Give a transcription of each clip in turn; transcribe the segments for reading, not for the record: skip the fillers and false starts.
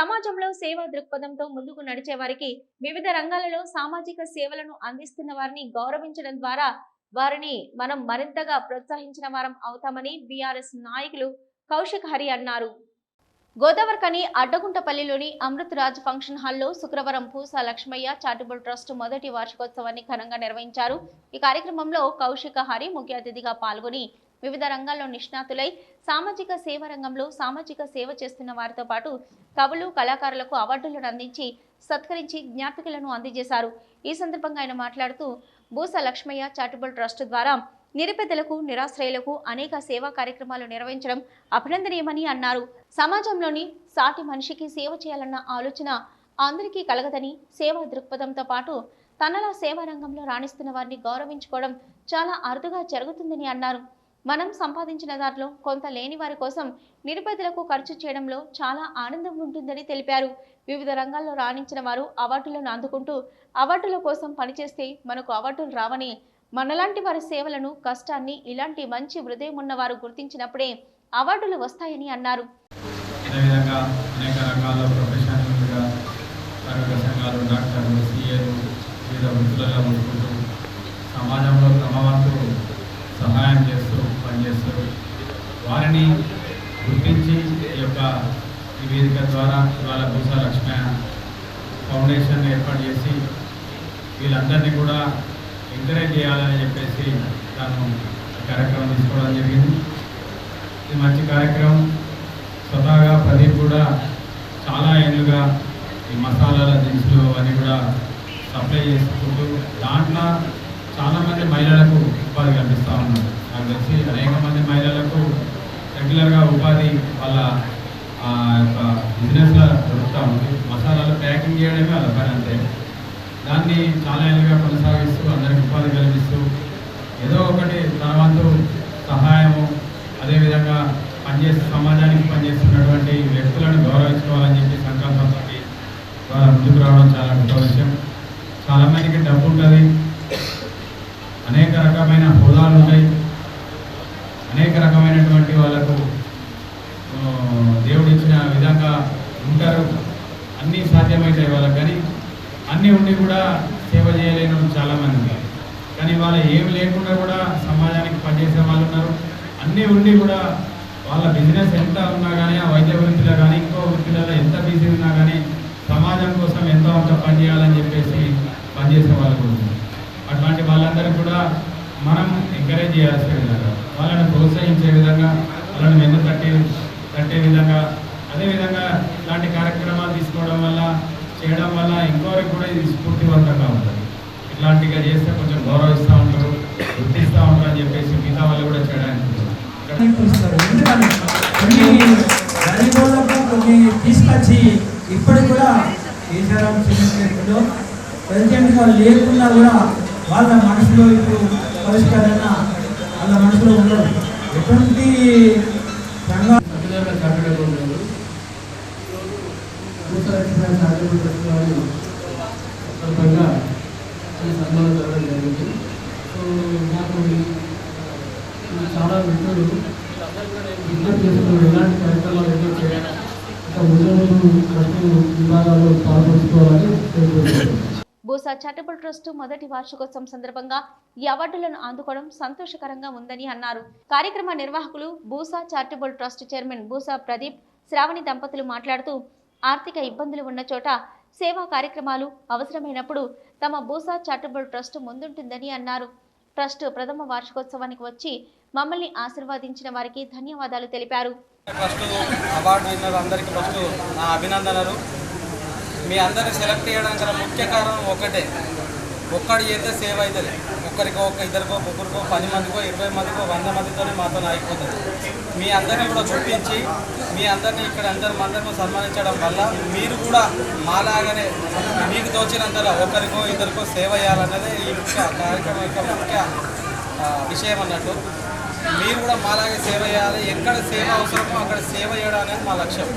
సమాజంలో సేవా దృక్పథంతో ముందుకు నడిచే వారికి వివిధ రంగాలలో సామాజిక సేవలను అందిస్తున్న వారిని గౌరవించడం ద్వారా వారిని మనం మరింతగా ప్రోత్సహించిన వారం అవుతామని బీఆర్ఎస్ నాయకులు కౌశిక్ హరి అన్నారు. గోదావరికని అడ్డగుంటపల్లిలోని అమృత్ రాజ్ ఫంక్షన్ హాల్లో శుక్రవారం పూసా లక్ష్మయ్య చారిటబుల్ ట్రస్ట్ మొదటి వార్షికోత్సవాన్ని ఘనంగా నిర్వహించారు. ఈ కార్యక్రమంలో కౌశిక్ హరి ముఖ్య అతిథిగా పాల్గొని వివిధ రంగాల్లో నిష్ణాతులై సామాజిక సేవ రంగంలో సామాజిక సేవ చేస్తున్న వారితో పాటు కవులు కళాకారులకు అవార్డులను అందించి సత్కరించి జ్ఞాపికలను అందజేశారు. ఈ సందర్భంగా ఆయన మాట్లాడుతూ పూసా లక్ష్మయ్య చారిటబుల్ ట్రస్ట్ ద్వారా నిరుపేదలకు నిరాశ్రయులకు అనేక సేవా కార్యక్రమాలు నిర్వహించడం అభినందనీయమని అన్నారు. సమాజంలోని సాటి మనిషికి సేవ చేయాలన్న ఆలోచన అందరికీ కలగదని సేవా దృక్పథంతో పాటు తనలా సేవా రంగంలో రాణిస్తున్న వారిని గౌరవించుకోవడం చాలా అరుదుగా జరుగుతుందని అన్నారు. మనం సంపాదించిన దాంట్లో కొంత లేని వారి కోసం నిరుపేదలకు ఖర్చు చేయడంలో చాలా ఆనందం ఉంటుందని తెలిపారు. వివిధ రంగాల్లో రాణించిన వారు అవార్డులను అందుకుంటూ అవార్డుల కోసం పనిచేస్తే మనకు అవార్డులు రావని, మనలాంటి వారి సేవలను కష్టాన్ని ఇలాంటి మంచి హృదయం ఉన్న వారు గుర్తించినప్పుడే అవార్డులు వస్తాయని అన్నారు. సమాజంలో తమ వంతు సహాయం చేస్తూ పనిచేస్తూ వారిని గుర్తించి ఈ యొక్క ఈ వేదిక ద్వారా ఇవాళ పూసా లక్ష్మయ్య ఫౌండేషన్ ఏర్పాటు చేసి వీళ్ళందరినీ కూడా ఎంకరేజ్ చేయాలని చెప్పేసి తాను కార్యక్రమం తీసుకోవడం జరిగింది. ఇది మంచి కార్యక్రమం. స్వతహాగా ప్రదీప్ కూడా చాలా ఏళ్ళుగా ఈ మసాలాల దినుసులు అన్నీ కూడా సప్లై చేసుకుంటూ దాంట్లో చాలామంది మహిళలకు ఉపాధి కల్పిస్తూ ఉన్నారు. నాకు తెలిసి అనేక మంది మహిళలకు రెగ్యులర్గా ఉపాధి వాళ్ళ యొక్క బిజినెస్లో దొరుకుతూ ఉంది. మసాలాలు ప్యాకింగ్ చేయడమే వాళ్ళ పని అంతే. దాన్ని చాలా ఏళ్ళుగా కొనసాగిస్తూ అందరికి ఉపాధి కల్పిస్తూ ఏదో ఒకటి తన వంతు సహాయము అదేవిధంగా సమాజానికి పనిచేస్తున్నటువంటి వ్యక్తులను గౌరవించుకోవాలని చెప్పి సంకల్పంతో వాళ్ళ ముందుకు రావడం చాలా గొప్ప విషయం. చాలామందికి డబ్బు ఉంటుంది, అనేక రకమైన హోదాలు ఉంటాయి, అనేక రకమైనటువంటి వాళ్ళకు దేవుడు ఇచ్చిన విధంగా ఉంటారు, అన్నీ సాధ్యమవుతాయి వాళ్ళకి. కానీ అన్నీ ఉండి కూడా సేవ చేయలేని చాలామంది ఉన్నారు. కానీ వాళ్ళ ఏమి లేకుండా కూడా సమాజానికి పనిచేసే వాళ్ళు ఉన్నారు. అన్నీ ఉండి కూడా వాళ్ళ బిజినెస్ ఎంత ఉన్నా కానీ, ఆ వైద్య వృత్తిలో కానీ ఇంకో వృత్తిలలో ఎంత బిజీ ఉన్నా కానీ సమాజం కోసం ఎంతో అంత పనిచేయాలని చెప్పేసి పనిచేసే వాళ్ళు కూడా ఉన్నారు. అట్లాంటి వాళ్ళందరూ కూడా మనం ఎంకరేజ్ చేయాల్సిన విధంగా, వాళ్ళని ప్రోత్సహించే విధంగా, వాళ్ళని వెన్ను తట్టే విధంగా, అదేవిధంగా ఇలాంటి కార్యక్రమాలు తీసుకోవడం వల్ల చేయడం వల్ల ఇంకోరికి కూడా ఇది స్ఫూర్తివంతంగా ఉంటుంది. ఇట్లాంటిగా చేస్తే కొంచెం గౌరవిస్తూ ఉంటారు, గుర్తిస్తూ ఉంటారు అని చెప్పేసి మిగతా వాళ్ళు కూడా చేయడానికి తీసుకొచ్చి ఇప్పటికి కూడా ఈశ్వరం చిన్నలో ప్రజెంట్గా లేకున్నా కూడా వాళ్ళ మనసులో ఇప్పుడు పరిష్కరణ వాళ్ళ మనసులో ఉండదు. ఎటువంటి సందర్భంగా ఈ సన్మానం జరగడం జరిగింది. సో నాకు చాలా మిత్రులు విజ్ఞప్తి చేస్తున్నారు ఇలాంటి కార్యక్రమాలు ఎన్నో చేయాలి, ఇంకా ముందు ప్రతి విభాగాల్లో పాల్పంచుకోవాలని కోరుకుంటున్నాను. పూసా చారిటబుల్ ట్రస్ట్ మొదటి వార్షికోత్సవం సందర్భంగా ఈ అవార్డులను అందుకోవడం సంతోషకరంగా ఉందని అన్నారు. కార్యక్రమ నిర్వాహకులు Pusa charitable trust chairman Pusa Pradeep, Sravani దంపతులు మాట్లాడుతూ ఆర్థిక ఇబ్బందులు ఉన్న చోట సేవా కార్యక్రమాలు అవసరమైనప్పుడు తమ పూసా చారిటబుల్ ట్రస్ట్ ముందుంటుందని అన్నారు. ట్రస్ట్ ప్రథమ వార్షికోత్సవానికి వచ్చి మమ్మల్ని ఆశీర్వదించిన వారికి ధన్యవాదాలు తెలిపారు. అవార్డు విన్నర్ అందరికీ ఫస్ట్ నా అభినందనలు. మీ అందరిని సెలెక్ట్ చేయడానికి గల ముఖ్య కారణం ఒకటే, ఒక్కడి చేస్తే సేవ్ అవుతుంది. ఒక్కరికో ఇద్దరికో ముగ్గురికో 10 మందికో 20 మందికో 100 మందితోనే మాతో అయిపోతుంది. మీ అందరినీ కూడా గుర్తించి మీ అందరినీ ఇక్కడ అందరినీ సన్మానించడం వల్ల మీరు కూడా మాలాగానే మీకు తోచినంతలో ఒకరికో ఇద్దరికో సేవ చేయాలన్నదే ఈ ముఖ్య కార్యక్రమం యొక్క ముఖ్య విషయం అన్నట్టు. మీరు కూడా మాలాగే సేవ చేయాలి, ఎక్కడ సేవ అవసరమో అక్కడ సేవ చేయడం అనేది మా లక్ష్యం.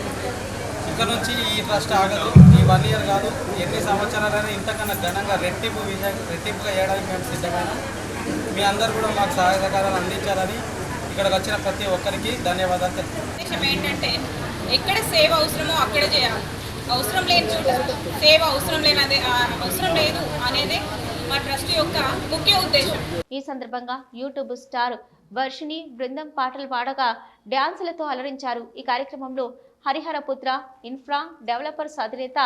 ఇక్కడ నుంచి ఈ ట్రస్ట్ ఆగదు. ఈ 1 ఇయర్ కాదు, ఎన్ని సంవత్సరాలైనా ఇంతకన్నా ఘనంగా రెట్టింపుగా చేయడానికి మేము సిద్ధమైన. మీ అందరూ కూడా మాకు సహాయ సహకారాలు అందించాలని ఇక్కడికి వచ్చిన ప్రతి ఒక్కరికి ధన్యవాదాలు తెలుపుతున్నాను. ఏంటంటే ఎక్కడ సేవ అవసరమో అక్కడ చేయాలి. అవసరం లేని చోట సేవ అవసరం లేదు అనేదే మా ట్రస్ట్ యొక్క ముఖ్య ఉద్దేశం. ఈ సందర్భంగా యూట్యూబ్ స్టార్ వర్షిణి బృందం పాటలు పాడగా డ్యాన్సులతో అలరించారు. ఈ కార్యక్రమంలో హరిహరపుత్ర ఇన్ఫ్రా డెవలపర్స్ అధినేత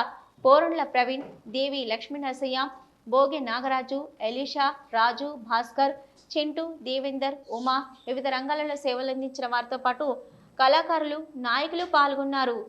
పోరండ్ల ప్రవీణ్, దేవి లక్ష్మీనరసయ్య, బోగే నాగరాజు, ఎలీషా, రాజు, భాస్కర్, చింటూ, దేవేందర్, ఉమా, వివిధ రంగాలలో సేవలందించిన వారితో పాటు కళాకారులు, నాయకులు పాల్గొన్నారు.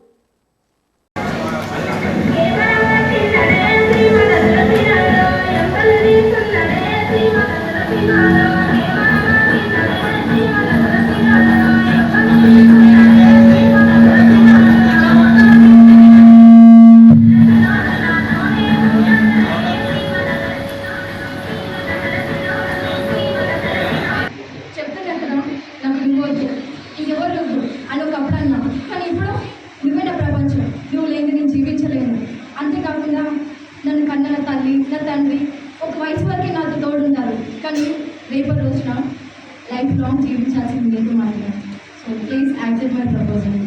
అంతేకాకుండా నన్ను కన్న తల్లి, నా తండ్రి ఒక వయసు వరకే నాతో తోడుంటారు, కానీ రేపటి రోజున లైఫ్ లాంగ్ జీవించాల్సింది లేదు మాత్రం. So please accept my proposal.